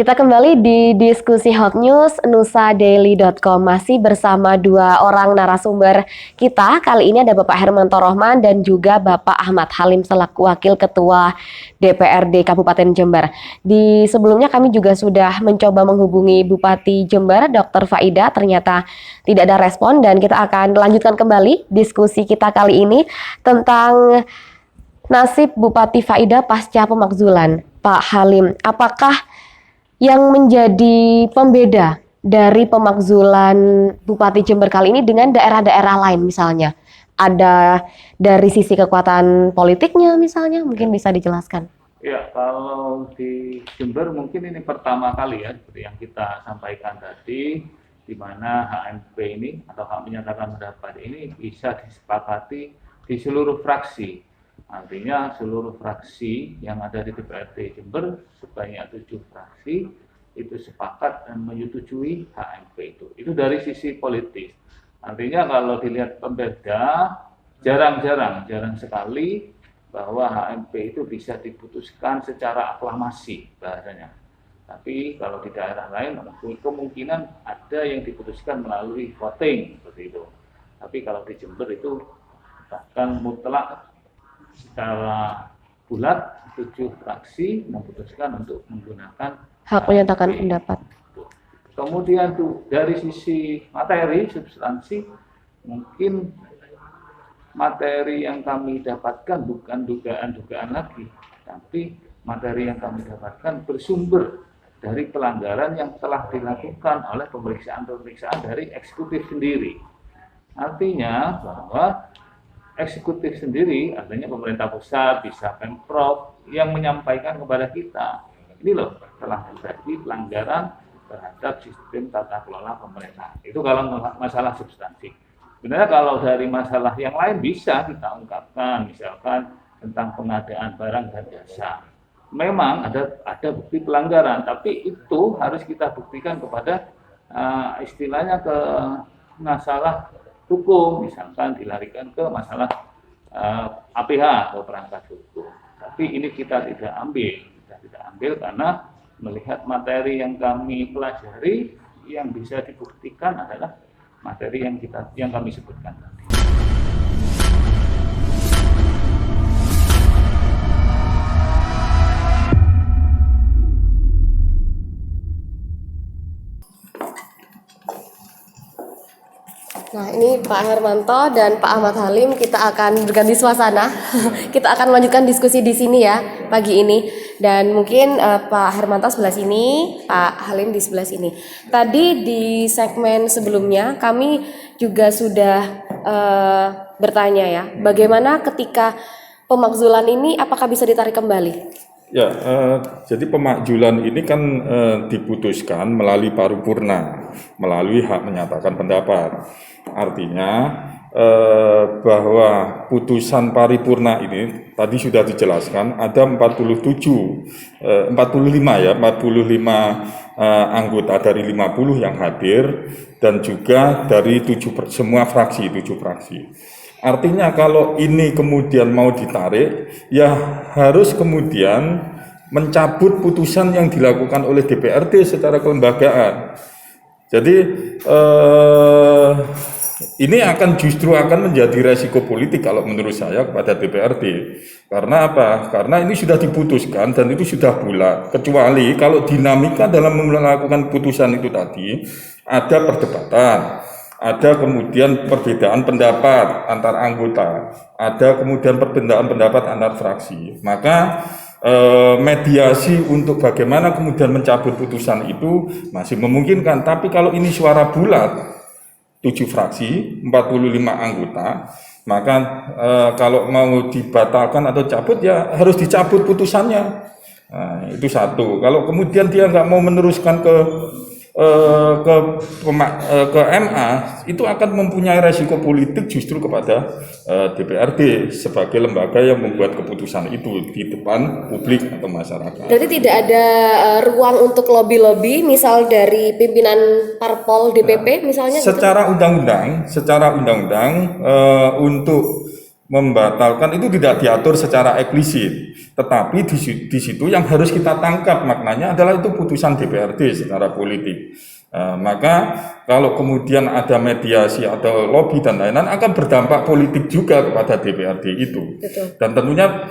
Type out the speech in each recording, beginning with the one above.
Kita kembali di diskusi Hot News nusadaily.com, masih bersama dua orang narasumber kita. Kali ini ada Bapak Hermanto Rohman dan juga Bapak Ahmad Halim selaku Wakil Ketua DPRD Kabupaten Jember. Di sebelumnya kami juga sudah mencoba menghubungi Bupati Jember, Dr. Faida, ternyata tidak ada respon, dan kita akan lanjutkan kembali diskusi kita kali ini tentang nasib Bupati Faida pasca pemakzulan. Pak Halim, apakah yang menjadi pembeda dari pemakzulan Bupati Jember kali ini dengan daerah-daerah lain misalnya? Ada dari sisi kekuatan politiknya misalnya, mungkin bisa dijelaskan? Ya, kalau di Jember mungkin ini pertama kali ya, seperti yang kita sampaikan tadi, di mana HMP ini atau hak menyatakan pendapat ini bisa disepakati di seluruh fraksi. Artinya seluruh fraksi yang ada di DPRD Jember sebanyak 7 fraksi itu sepakat dan menyetujui HMP itu. Itu dari sisi politis. Artinya kalau dilihat pembeda, jarang sekali bahwa HMP itu bisa diputuskan secara aklamasi bahasanya. Tapi kalau di daerah lain kemungkinan ada yang diputuskan melalui voting seperti itu. Tapi kalau di Jember itu bahkan mutlak secara bulat 7 fraksi memutuskan untuk menggunakan hak menyatakan pendapat. Kemudian tuh dari sisi materi, substansi, mungkin materi yang kami dapatkan bukan dugaan-dugaan lagi, tapi materi yang kami dapatkan bersumber dari pelanggaran yang telah dilakukan oleh pemeriksaan-pemeriksaan dari eksekutif sendiri. Artinya bahwa eksekutif sendiri, artinya pemerintah pusat, bisa Pemprov, yang menyampaikan kepada kita, ini loh telah terjadi pelanggaran terhadap sistem tata kelola pemerintah. Itu kalau masalah substansi. Sebenarnya kalau dari masalah yang lain bisa kita ungkapkan, misalkan tentang pengadaan barang dan jasa. Memang ada bukti pelanggaran, tapi itu harus kita buktikan kepada istilahnya ke masalah hukum, misalkan dilarikan ke masalah APH atau perangkat hukum. Tapi ini kita tidak ambil karena melihat materi yang kami pelajari, yang bisa dibuktikan adalah materi yang kami sebutkan tadi. Nah, ini Pak Hermanto dan Pak Ahmad Halim, kita akan berganti suasana. Kita akan melanjutkan diskusi di sini ya pagi ini. Dan mungkin Pak Hermanto sebelah sini, Pak Halim di sebelah sini. Tadi di segmen sebelumnya kami juga sudah bertanya ya, bagaimana ketika pemakzulan ini apakah bisa ditarik kembali? Ya, jadi pemakzulan ini kan diputuskan melalui paripurna, melalui hak menyatakan pendapat. Artinya bahwa putusan paripurna ini tadi sudah dijelaskan ada 45 anggota dari 50 yang hadir dan juga dari 7 fraksi. Artinya kalau ini kemudian mau ditarik, ya harus kemudian mencabut putusan yang dilakukan oleh DPRD secara kelembagaan. Jadi ini justru akan menjadi resiko politik kalau menurut saya kepada DPRD. Karena apa? Karena ini sudah diputuskan dan itu sudah bulat. Kecuali kalau dinamika dalam melakukan putusan itu tadi ada perdebatan. Ada kemudian perbedaan pendapat antar anggota, ada kemudian perbedaan pendapat antar fraksi. Maka mediasi untuk bagaimana kemudian mencabut putusan itu masih memungkinkan. Tapi kalau ini suara bulat, 7 fraksi, 45 anggota, maka kalau mau dibatalkan atau cabut ya harus dicabut putusannya. Nah, itu satu. Kalau kemudian dia nggak mau meneruskan ke MA, itu akan mempunyai resiko politik justru kepada DPRD sebagai lembaga yang membuat keputusan itu di depan publik atau masyarakat. Berarti tidak ada ruang untuk lobby-lobby, misal dari pimpinan parpol DPP misalnya? Secara undang-undang, untuk membatalkan itu tidak diatur secara eksplisit, tetapi di situ yang harus kita tangkap maknanya adalah itu putusan DPRD secara politik. Maka kalau kemudian ada mediasi atau lobby dan lain-lain akan berdampak politik juga kepada DPRD itu. Betul. Dan tentunya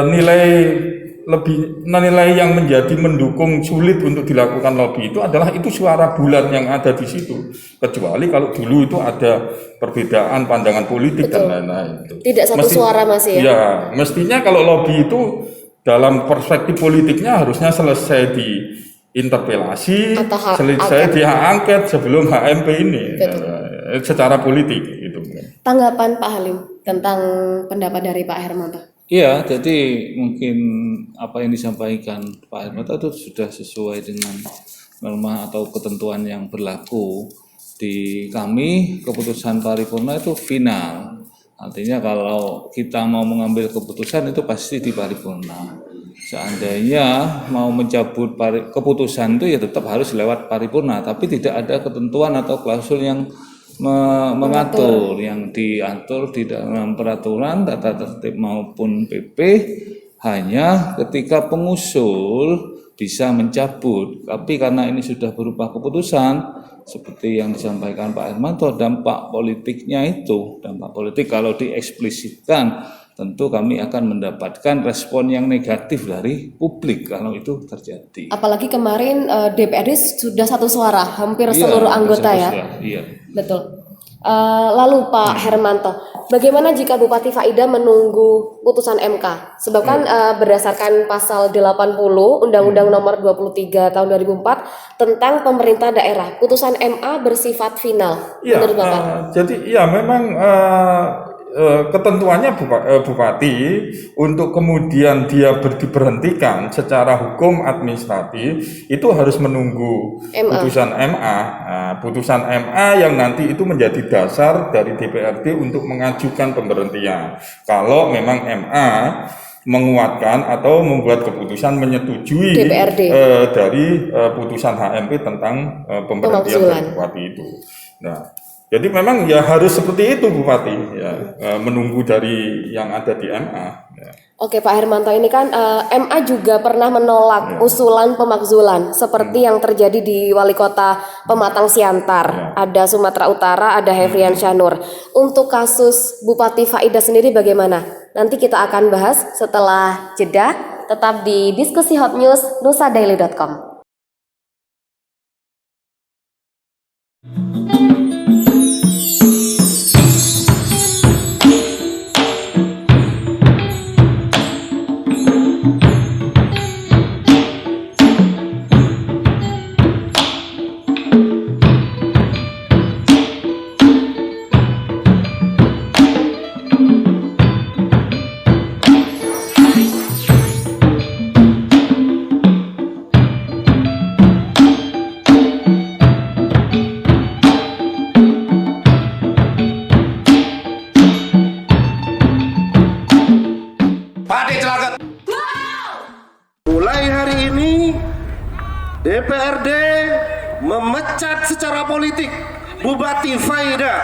nilai yang menjadi mendukung sulit untuk dilakukan lobby itu adalah itu suara bulat yang ada di situ. Kecuali kalau dulu itu ada perbedaan pandangan politik. Betul. Dan lain-lain. Tidak satu suara masih ya? Ya, mestinya kalau lobby itu dalam perspektif politiknya harusnya selesai di interpelasi, selesai di hak angket sebelum HMP ini. Secara politik itu. Tanggapan Pak Halim tentang pendapat dari Pak Hermanto? Iya, jadi mungkin apa yang disampaikan Pak Hermanto itu sudah sesuai dengan norma atau ketentuan yang berlaku. Di kami keputusan paripurna itu final. Artinya kalau kita mau mengambil keputusan itu pasti di paripurna. Seandainya mau mencabut keputusan itu ya tetap harus lewat paripurna, tapi tidak ada ketentuan atau klausul yang mengatur, yang diatur di dalam peraturan tata tertib maupun PP hanya ketika pengusul bisa mencabut. Tapi karena ini sudah berupa keputusan seperti yang disampaikan Pak Hermanto, dampak politik kalau dieksplisitkan tentu kami akan mendapatkan respon yang negatif dari publik kalau itu terjadi. Apalagi kemarin DPRD sudah satu suara, hampir seluruh anggota ya. Iya. Betul. Lalu Pak Hermanto, bagaimana jika Bupati Faida menunggu putusan MK? Sebab kan berdasarkan pasal 80 Undang-Undang Nomor 23 Tahun 2004 tentang pemerintah daerah, putusan MA bersifat final. Ya, menurut Bapak? jadi ya memang ketentuannya Bupati untuk kemudian dia diberhentikan secara hukum administratif itu harus menunggu putusan MA. Putusan MA yang nanti itu menjadi dasar dari DPRD untuk mengajukan pemberhentian. Kalau memang MA menguatkan atau membuat keputusan menyetujui dari putusan HMP tentang pemberhentian dari Bupati itu. Nah, jadi memang ya harus seperti itu Bupati ya, menunggu dari yang ada di MA. Ya. Oke Pak Hermanto, ini kan MA juga pernah menolak usulan pemakzulan seperti yang terjadi di Wali Kota Pematang Siantar, ada Sumatera Utara, ada Hefrian Syanur. Untuk kasus Bupati Faida sendiri bagaimana? Nanti kita akan bahas setelah jeda, tetap di Diskusi Hot News nusadaily.com. Mulai hari ini DPRD memecat secara politik Bupati Faida